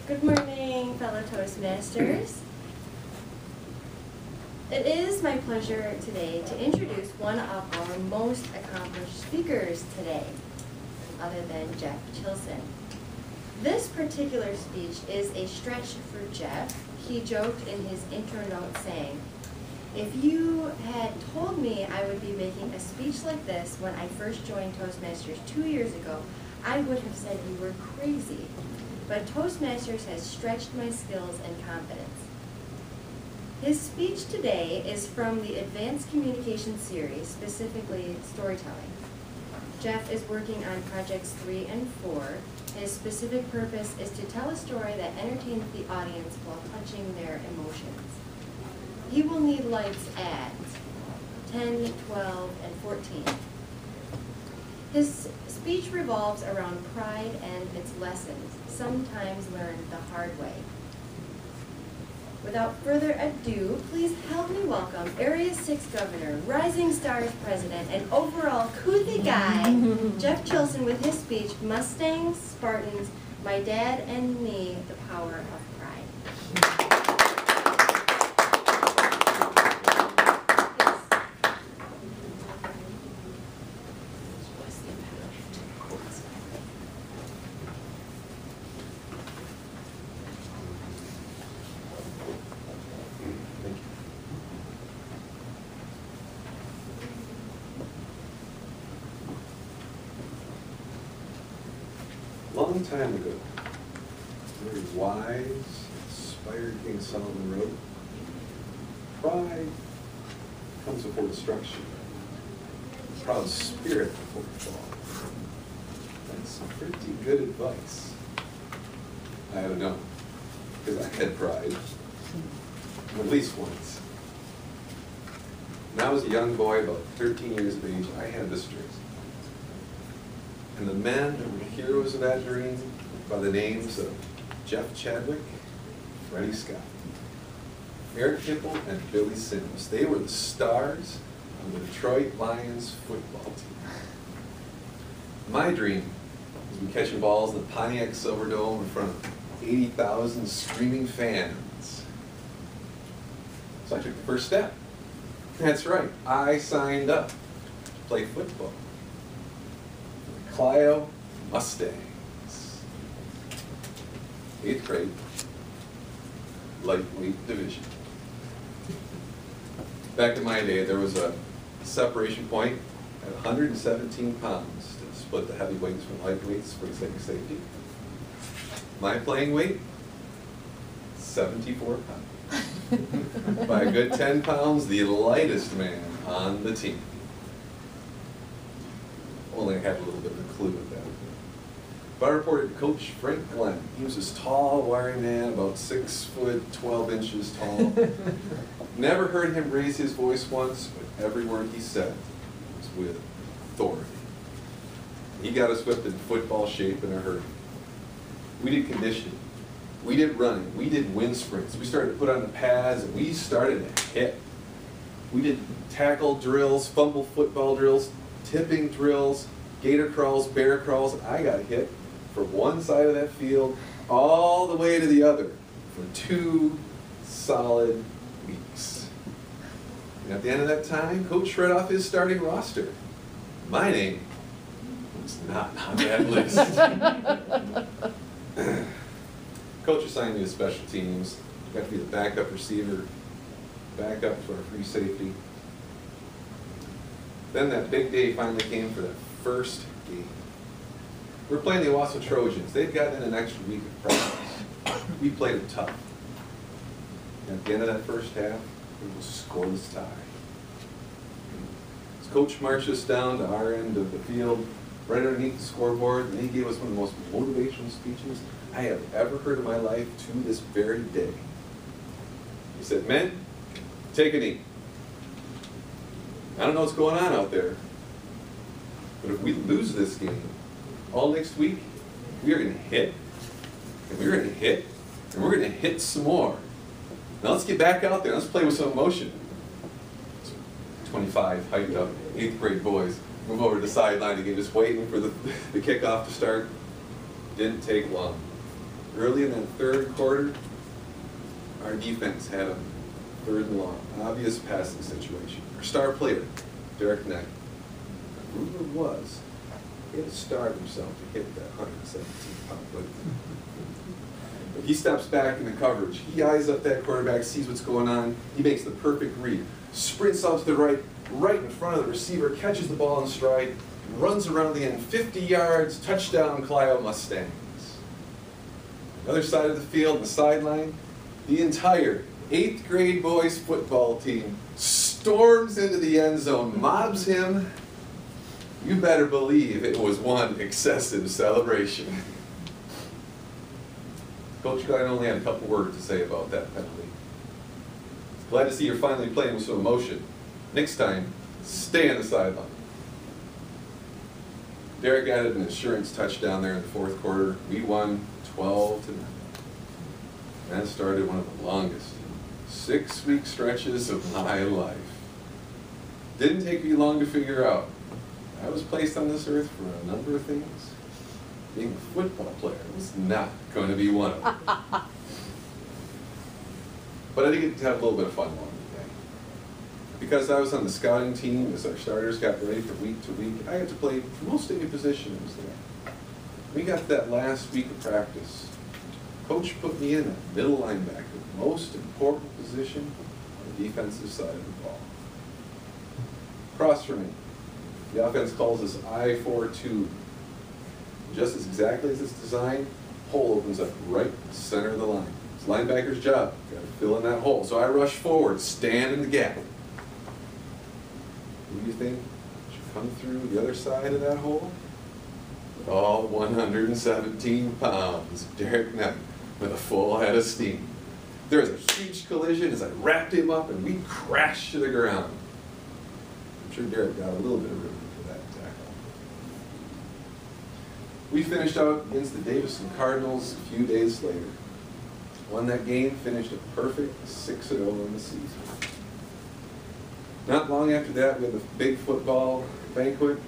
Good morning, fellow Toastmasters. It is my pleasure today to introduce one of our most accomplished speakers today, other than Jeff Chilson. This particular speech is a stretch for Jeff. He joked in his intro note saying, "If you had told me I would be making a speech like this when I first joined Toastmasters 2 years ago, I would have said you were crazy. But Toastmasters has stretched my skills and confidence." His speech today is from the Advanced Communication series, specifically storytelling. Jeff is working on projects 3 and 4. His specific purpose is to tell a story that entertains the audience while touching their emotions. He will need lights at 10, 12, and 14. His speech revolves around pride and its lessons, sometimes learned the hard way. Without further ado, please help me welcome Area 6 Governor, Rising Stars President, and overall kooky guy, Jeff Chilson, with his speech, Mustangs, Spartans, My Dad and Me, The Power of Pride. Long time ago, very wise, inspired King Solomon wrote, "Pride comes before destruction, proud spirit before a fall." That's pretty good advice. I don't know, because I had pride, at least once. When I was a young boy, about 13 years of age, I had this dream. And the men who were heroes of that dream by the names of Jeff Chadwick, Freddie Scott, Eric Hipple, and Billy Sims. They were the stars of the Detroit Lions football team. My dream was to be catching balls in the Pontiac Silverdome in front of 80,000 screaming fans. So I took the first step. That's right, I signed up to play football. Clio Mustangs. 8th grade, lightweight division. Back in my day, there was a separation point at 117 pounds to split the heavyweights from lightweights for the sake of safety. My playing weight, 74 pounds. By a good 10 pounds, the lightest man on the team. Only I had a little bit of a clue with that. But I reported to Coach Frank Glenn. He was this tall, wiry man, about 6 foot 12 inches tall. Never heard him raise his voice once, but every word he said was with authority. He got us whipped in football shape in a hurry. We did conditioning. We did running. We did wind sprints. We started to put on the pads, and we started to hit. We did tackle drills, fumble football drills, tipping drills, gator crawls, bear crawls. I got hit from one side of that field all the way to the other for 2 solid weeks. And at the end of that time, Coach read off his starting roster. My name was not on that list. Coach assigned me to special teams. Got to be the backup receiver, backup for a free safety. Then that big day finally came for that first game. We were playing the Owasso Trojans. They'd gotten an extra week of practice. We played it tough. And at the end of that first half, it was a scoreless tie. As Coach marched us down to our end of the field, right underneath the scoreboard, and he gave us one of the most motivational speeches I have ever heard in my life to this very day. He said, "Men, take a knee. I don't know what's going on out there, but if we lose this game, all next week, we are going to hit, and we're going to hit, and we're going to hit some more. Now let's get back out there. Let's play with some emotion." 25 hyped up 8th grade boys move over to the sideline again, just waiting for the kickoff to start. Didn't take long. Early in that third quarter, our defense had a third and long, obvious passing situation. Our star player, Derek Knight, the rumor was he had to starve himself to hit that 117-pound football. But he steps back in the coverage. He eyes up that quarterback, sees what's going on. He makes the perfect read. Sprints out to the right, right in front of the receiver, catches the ball in stride, runs around the end, 50 yards, touchdown, Clio Mustangs. On the other side of the field, on the sideline, the entire 8th grade boys football team storms into the end zone, mobs him. You better believe it was one excessive celebration. Coach Glenn only had a couple words to say about that penalty. Glad to see you're finally playing with some emotion. Next time, stay on the sideline. Derek added an insurance touchdown there in the fourth quarter. We won 12-0. That started one of the longest 6-week stretches of my life. Didn't take me long to figure out. I was placed on this earth for a number of things. Being a football player was not going to be one of them. But I did get to have a little bit of fun along the way. Because I was on the scouting team, as our starters got ready for week to week, I had to play most any position that was there. We got that last week of practice. Coach put me in at middle linebacker, the most important position on the defensive side of the ball. Across from me, the offense calls us I-4-2. Just as exactly as it's designed, hole opens up right in the center of the line. It's linebacker's job. Got to fill in that hole. So I rush forward, stand in the gap. Who do you think should come through the other side of that hole? All 117 pounds, Derek Knight, with a full head of steam. There was a huge collision as I wrapped him up and we crashed to the ground. I'm sure Derek got a little bit of ribbon for that tackle. We finished out against the Davison Cardinals a few days later. Won that game, finished a perfect 6-0 in the season. Not long after that, we had the big football banquet.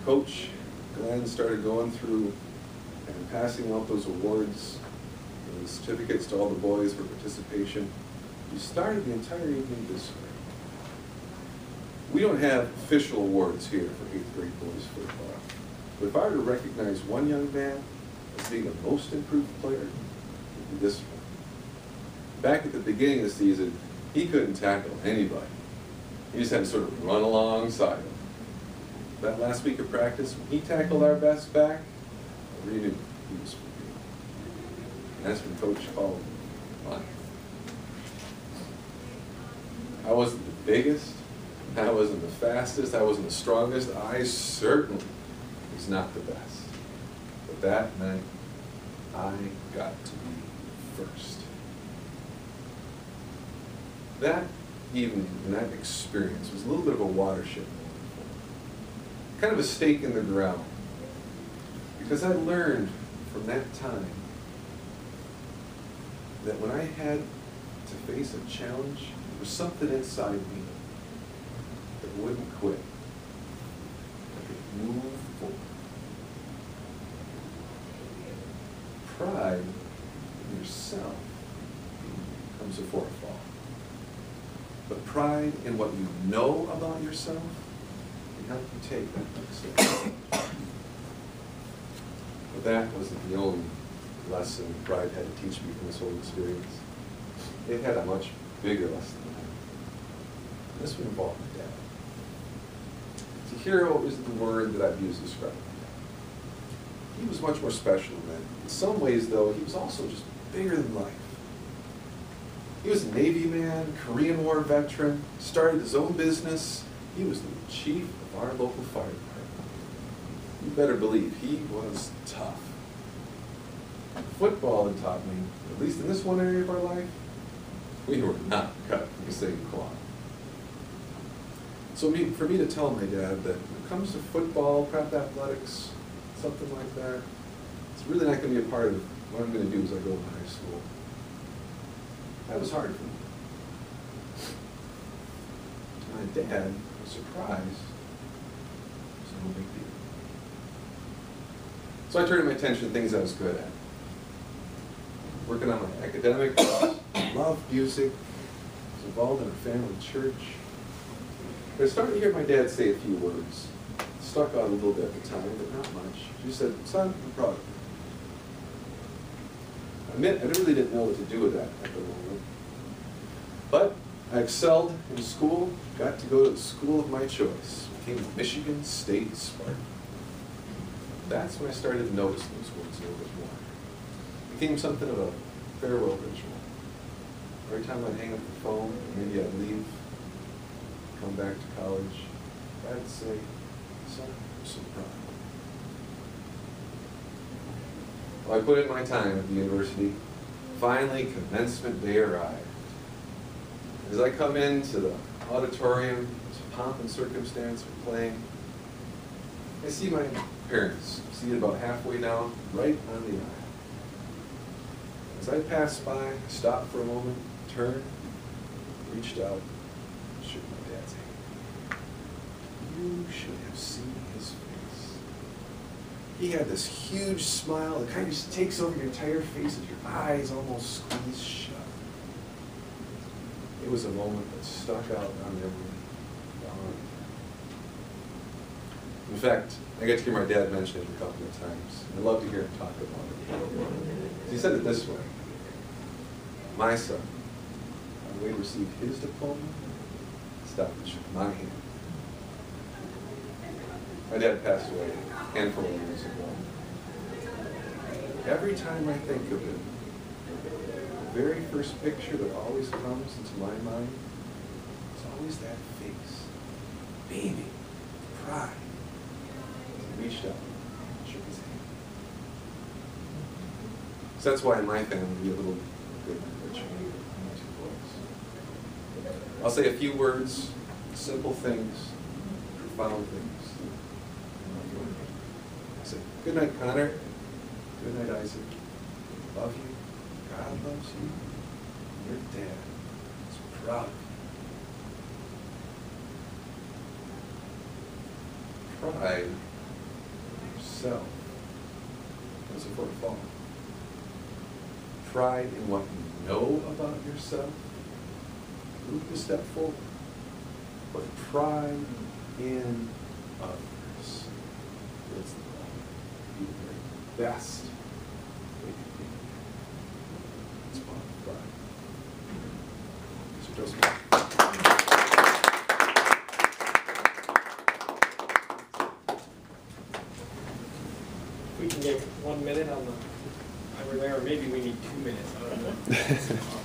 Coach Glenn started going through and passing out those awards and the certificates to all the boys for participation. We started the entire evening this way. We don't have official awards here for 8th grade boys football. But if I were to recognize one young man as being the most improved player, it would be this one. Back at the beginning of the season, he couldn't tackle anybody. He just had to sort of run alongside him. That last week of practice, when he tackled our best back, we knew he was for me. And that's when Coach called mine. I wasn't the biggest, I wasn't the fastest, I wasn't the strongest, I certainly was not the best. But that night, I got to be first. That evening and that experience was a little bit of a watershed moment. Kind of a stake in the ground. Because I learned from that time that when I had to face a challenge, there was something inside me that wouldn't quit. I could move forward. Pride in yourself comes before a fall. But pride in what you know about yourself can help you take that next step. But that wasn't the only lesson pride had to teach me from this whole experience. It had a much bigger lesson than that. This would involve my dad. So hero is the word that I've used to describe my dad. He was much more special than that. In some ways, though, he was also just bigger than life. He was a Navy man, Korean War veteran, started his own business. He was the chief of our local fire department. You better believe he was tough. Football had taught me, at least in this one area of our life, we were not cut from the same cloth. So for me to tell my dad that when it comes to football, prep athletics, something like that, it's really not going to be a part of what I'm going to do as I go into high school. That was hard for me. My dad was surprised. It was no big deal. So I turned my attention to things I was good at. working on my academics, loved music, was involved in a family church. But I started to hear my dad say a few words. Stuck out a little bit at the time, but not much. She said, "Son, I'm proud of you." I admit, I really didn't know what to do with that at the moment. But I excelled in school, got to go to the school of my choice, became a Michigan State Spartan. That's when I started to notice those words a little bit more. It became something of a farewell ritual. Every time I'd hang up the phone, maybe I'd leave, come back to college, I'd say, "Son, I'm so proud." Well, I put in my time at the university. Finally, commencement day arrived. As I come into the auditorium, it's pomp and circumstance for playing, I see my parents seated about halfway down, right on the aisle. As I passed by, I stopped for a moment, turned, reached out, and shook my dad's hand. You should have seen his face. He had this huge smile that kind of just takes over your entire face as your eyes almost squeeze shut. It was a moment that stuck out on memory. In fact, I get to hear my dad mention it a couple of times. I'd love to hear him talk about it. He said it this way: "My son, when we received his diploma, stopped and shook my hand." My dad passed away a handful of years ago. Every time I think of it, the very first picture that always comes into my mind is always that face, beaming, pride. He reached out and shook his hand. So that's why in my family we have a little good ritual with my two boys. I'll say a few words, simple things, profound things. I say, "Good night, Connor. Good night, Isaac. Love you. God loves you. Your dad is proud of you." Pride in yourself comes before a fall. Pride in what you know about yourself, move a step forward. But pride in others is the very best way to be. It's part of pride. Mr. Joseph. We can get 1 minute on the, or maybe we need 2 minutes, I don't know.